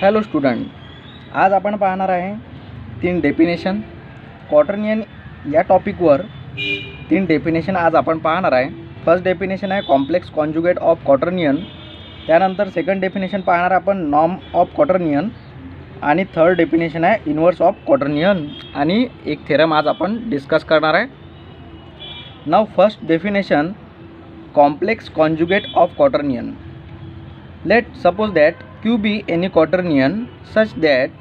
Hello student, आज आपण पाहणार आहे 3 डेफिनेशन क्वाटर्नियन या टॉपिकवर 3 डेफिनेशन आज आपण पाहणार आहे। फर्स्ट डेफिनेशन आहे कॉम्प्लेक्स कॉन्जुगेट ऑफ क्वाटर्नियन, त्यानंतर सेकंड डेफिनेशन पाहणार आपण नॉर्म ऑफ क्वाटर्नियन आणि थर्ड डेफिनेशन आहे इन्व्हर्स ऑफ क्वाटर्नियन आणि एक थेरम आज आपण डिस्कस करणार आहे। Now first definition complex conjugate of quaternion. Let's suppose that Q be any quaternion such that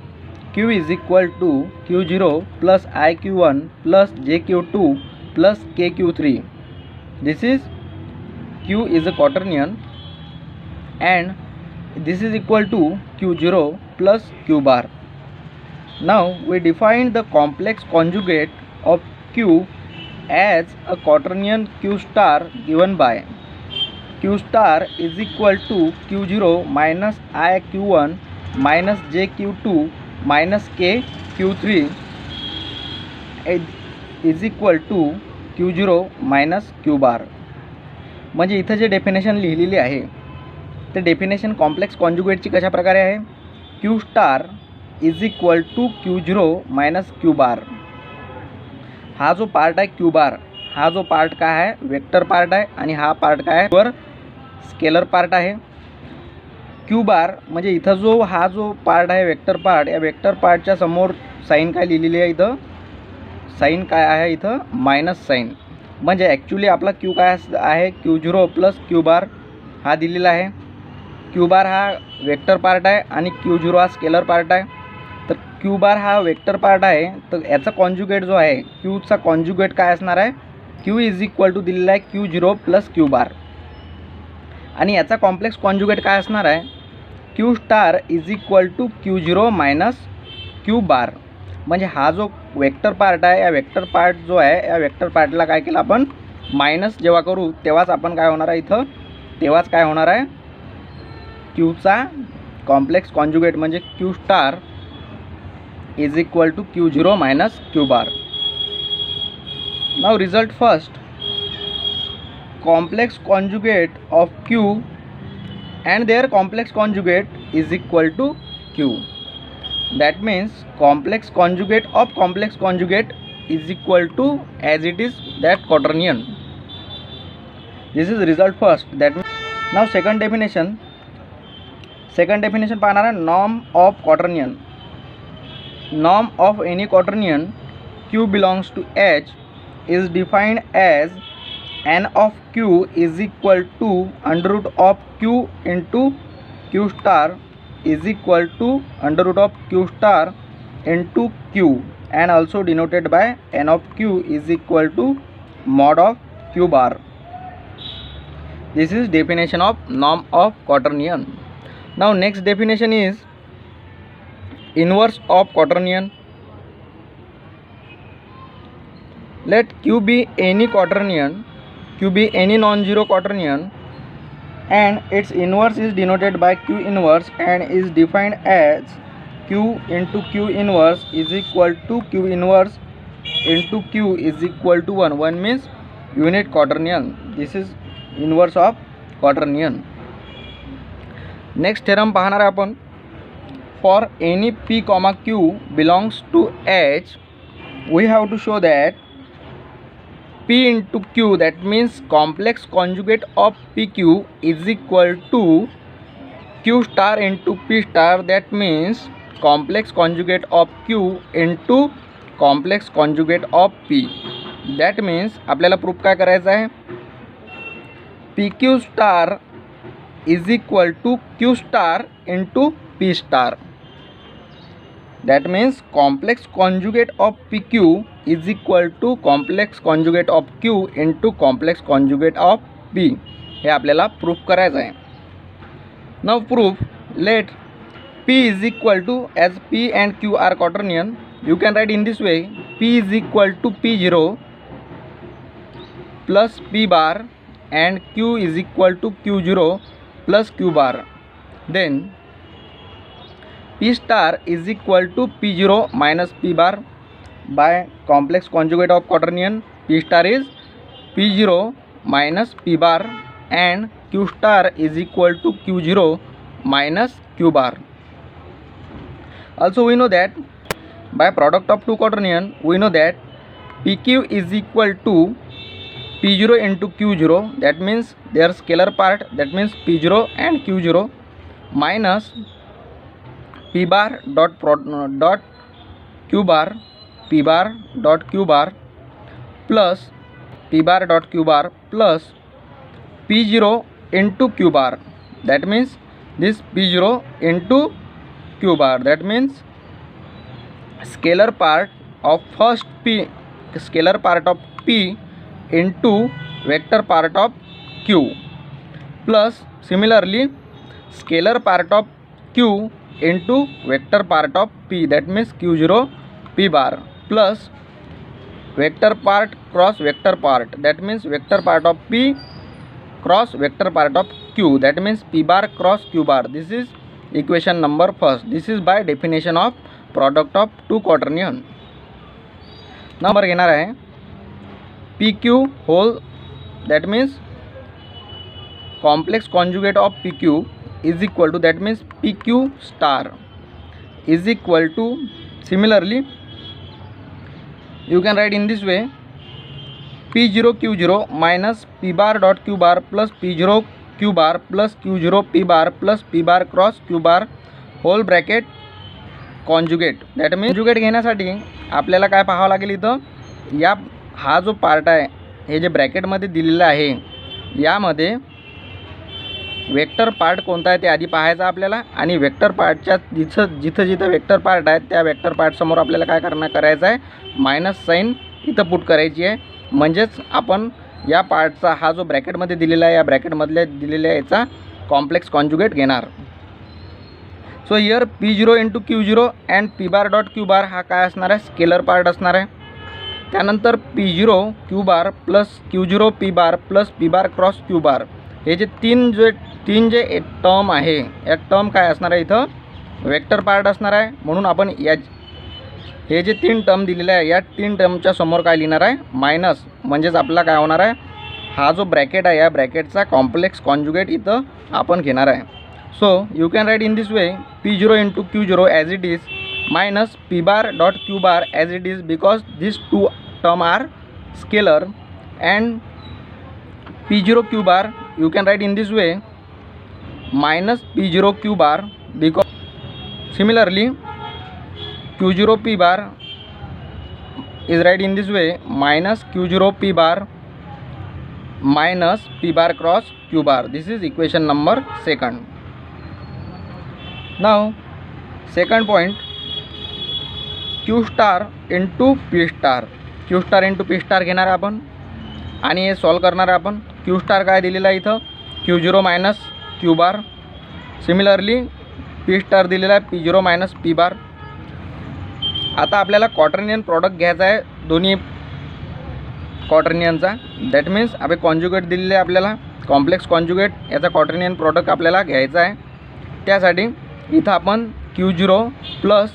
Q is equal to Q0 plus IQ1 plus JQ2 plus KQ3. This is Q is a quaternion and this is equal to Q0 plus Q bar. Now we define the complex conjugate of Q as a quaternion Q star given by Q star is equal to Q0 minus IQ1 minus JQ2 minus KQ3 is equal to Q0 minus Q bar। म्हणजे इथं जे definition लिहिलेली आहे ते definition complex कॉन्जुगेटची कशा प्रकारे आहे, Q star is equal to Q0 minus Q bar. हा जो पार्ट आहे Q बार, हा जो पार्ट काय आहे वेक्टर पार्ट आहे आणि हा पार्ट काय आहे वर स्केलर पार्ट आहे। Q बार म्हणजे इथं जो पार्ट आहे वेक्टर पार्ट, या वेक्टर पार्टच्या समोर साइन काय लिहिलेली आहे, इथं साइन काय आहे, इथं मायनस साइन। म्हणजे ॲक्च्युली आपला Q काय आहे Q0 प्लस Q बार हा दिलेला आहे। Q बार हा वेक्टर पार्ट आहे आणि Q0 हा स्केलर पार्ट आहे। तर Q बार हा वेक्टर पार्ट आहे, तर याचा कॉन्जुगेट जो आहे Qचा कॉन्जुगेट काय असणार आहे, Q इज इक्वल टू दिलेला आहे Q0 प्लस Q बार आणि याचा कॉम्प्लेक्स कॉन्जुगेट काय असणार आहे, Q star is equal to Q0 minus Q bar. म्हणजे हा जो वेक्टर पार्ट आहे, या वेक्टर पार्ट जो आहे या वेक्टर पार्टला काय केलं आपण मायनस जेव्हा करू तेव्हाच आपण काय होणार आहे इथं, तेव्हाच काय होणार आहे Qचा कॉम्प्लेक्स कॉन्जुगेट म्हणजे Q star is equal to Q0 minus Q bar. Now result first, complex conjugate of Q and their complex conjugate is equal to Q. That means complex conjugate of complex conjugate is equal to as it is that quaternion. This is result first. That means now second definition पाहणार आहे norm of quaternion. Norm of any quaternion Q belongs to H is defined as n of Q is equal to under root of Q into Q star is equal to under root of Q star into Q and also denoted by n of Q is equal to mod of Q bar. This is definition of norm of quaternion. Now next definition is inverse of quaternion. Let Q be any quaternion, Q be any non-zero quaternion and its inverse is denoted by Q inverse and is defined as Q into Q inverse is equal to Q inverse into Q is equal to 1. 1 means unit quaternion. This is inverse of quaternion. Next theorem पाहणार आहे आपण, for any P comma Q belongs to H we have to show that P into Q, that means complex conjugate of PQ is equal to Q star into P star, that means complex conjugate of Q into complex conjugate of P. That means आपल्याला proof काय करायचं आहे, PQ star is equal to Q star into P star. That means complex conjugate of PQ is equal to complex conjugate of Q into complex conjugate of P. हे आपल्याला proof करायचं आहे। Now proof, let P is equal to, as P and Q are quaternion, you can write in this way, P is equal to P0 plus P bar and Q is equal to Q0 plus Q bar. Then P star is equal to P0 minus P bar by complex conjugate of quaternion. P star is P0 minus P bar and Q star is equal to Q0 minus Q bar. Also we know that by product of two quaternion we know that PQ is equal to P0 into Q0, that means their scalar part, that means P0 and Q0, minus P bar dot Q bar, P bar dot Q bar plus P bar dot Q bar plus P0 into Q bar, that means this P0 into Q bar, that means scalar part of first P, scalar part of P into vector part of Q, plus similarly scalar part of Q into vector part of P, that means Q0 P bar, plus vector part cross vector part, that means vector part of P cross vector part of Q, that means P bar cross Q bar. This is equation number first. This is by definition of product of two quaternion. Number घेणार आहे PQ whole, that means complex conjugate of PQ is equal to, that means PQ star is equal to, similarly you can write in this way, P0 Q0 minus P bar dot Q bar plus P0 Q bar plus Q0 P bar plus P bar cross Q bar whole bracket conjugate. That means conjugate घेण्यासाठी आपल्याला काय पाहावं लागेल, इथं या हा जो part आहे हे जे ब्रॅकेटमध्ये दिलेलं आहे यामध्ये वेक्टर पार्ट कोणता आहे ते आधी पाहायचं आपल्याला, आणि वेक्टर पार्टच्या जिथं वेक्टर पार्ट आहे त्या वेक्टर पार्ट समोर आपल्याला काय करायचं आहे, मायनस साईन इथं पुट करायची आहे. म्हणजेच आपण या पार्टचा हा जो ब्रॅकेटमध्ये दिलेला आहे या ब्रॅकेटमधल्या दिलेल्या याचा कॉम्प्लेक्स कॉन्जुगेट घेणार. So here P0 into Q0 and P bar dot Q bar हा काय असणार आहे, स्केलर पार्ट असणार आहे. त्यानंतर P0 Q बार plus Q0 P bar plus P बार क्रॉस Q बार, हे जे तीन जे टर्म आहे या टर्म काय असणार आहे, इथं वेक्टर पार्ट असणार आहे. म्हणून आपण या हे जे तीन टर्म दिलेले आहे या तीन टर्मच्या समोर काय लिहिणार आहे, मायनस. म्हणजेच आपला काय होणार आहे, हा जो ब्रॅकेट आहे या ब्रॅकेटचा कॉम्प्लेक्स कॉन्जुगेट इथं आपण घेणार आहे. So you can write in this way, P0 into Q0 as it is minus P bar dot Q bar as it is, because these two term are scalar, and P0 Q bar you can write in this way minus P0 Q bar, because similarly Q0 P bar is write in this way minus Q0 P bar minus P bar cross Q bar. This is equation number second. Now second point, Q star into P star, Q star into P star घेणार आपण आणि हे solve करणार आपण. Q star काय दिलेला आहे इथं, Q0 minus Q बार. Similarly P star दिलेला आहे P0 मायनस P बार. आता आपल्याला क्वाटर्नियन प्रॉडक्ट घ्यायचा आहे दोन्ही क्वाटर्नियनचा. दॅट मीन्स आपण कॉन्जुगेट दिलेले आहे आपल्याला, कॉम्प्लेक्स कॉन्जुगेट याचा क्वाटर्नियन प्रॉडक्ट आपल्याला घ्यायचा आहे. त्यासाठी इथं आपण Q0 plus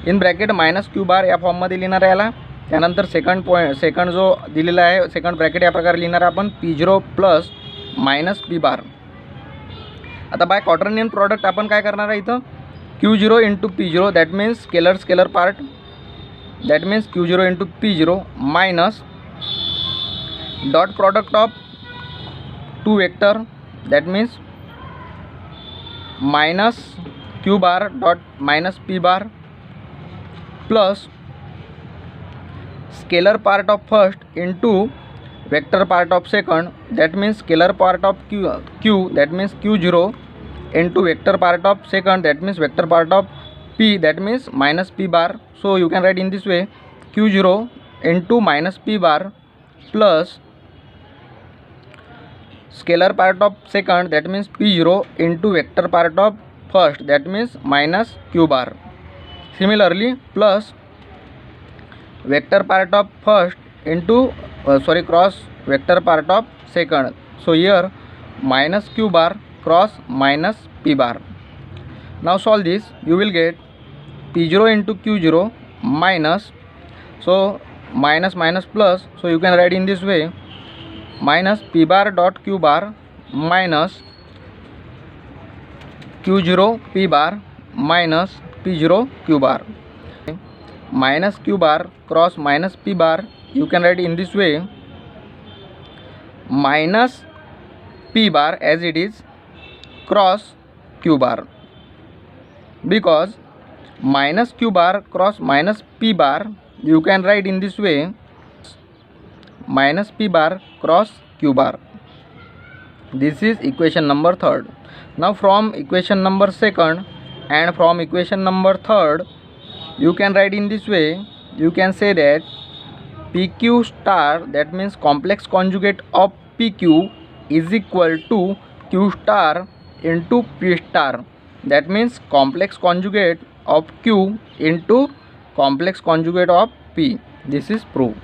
in bracket minus Q बार या फॉर्ममध्ये लिहिणार आहे याला. त्यानंतर सेकंड जो दिलेला आहे सेकंड ब्रॅकेट या प्रकारे लिहिणार आपण P0 प्लस मायनस P बार. आता बाय क्वाटर्नियन प्रॉडक्ट आपण काय करणार आहे इथं, Q0 into P0, that means scalar part, that means Q0 into P0 minus dot product of two vector, that means minus Q bar dot minus P bar plus scalar part of first into vector part of second, that means scalar part of Q that means Q0 into vector part of second, that means vector part of P, that means minus P bar. So you can write in this way, Q0 into minus P bar plus scalar part of second, that means P0 into vector part of first, that means minus Q bar. Similarly plus vector part of first into cross vector part of second. So here minus Q bar cross minus P bar. Now solve this, you will get P0 into Q0 minus, so minus plus, so you can write in this way, minus P bar dot Q bar minus Q0 P bar minus P0 Q bar. Minus Q bar cross minus P bar, you can write in this way, minus P bar as it is cross Q bar, because minus Q bar cross minus P bar you can write in this way, minus P bar cross Q bar. This is equation number 3rd. Now from equation number 2nd and from equation number 3rd, you can write in this way, you can say that PQ star, that means complex conjugate of PQ, is equal to Q star into P star, that means complex conjugate of Q into complex conjugate of P. This is proved.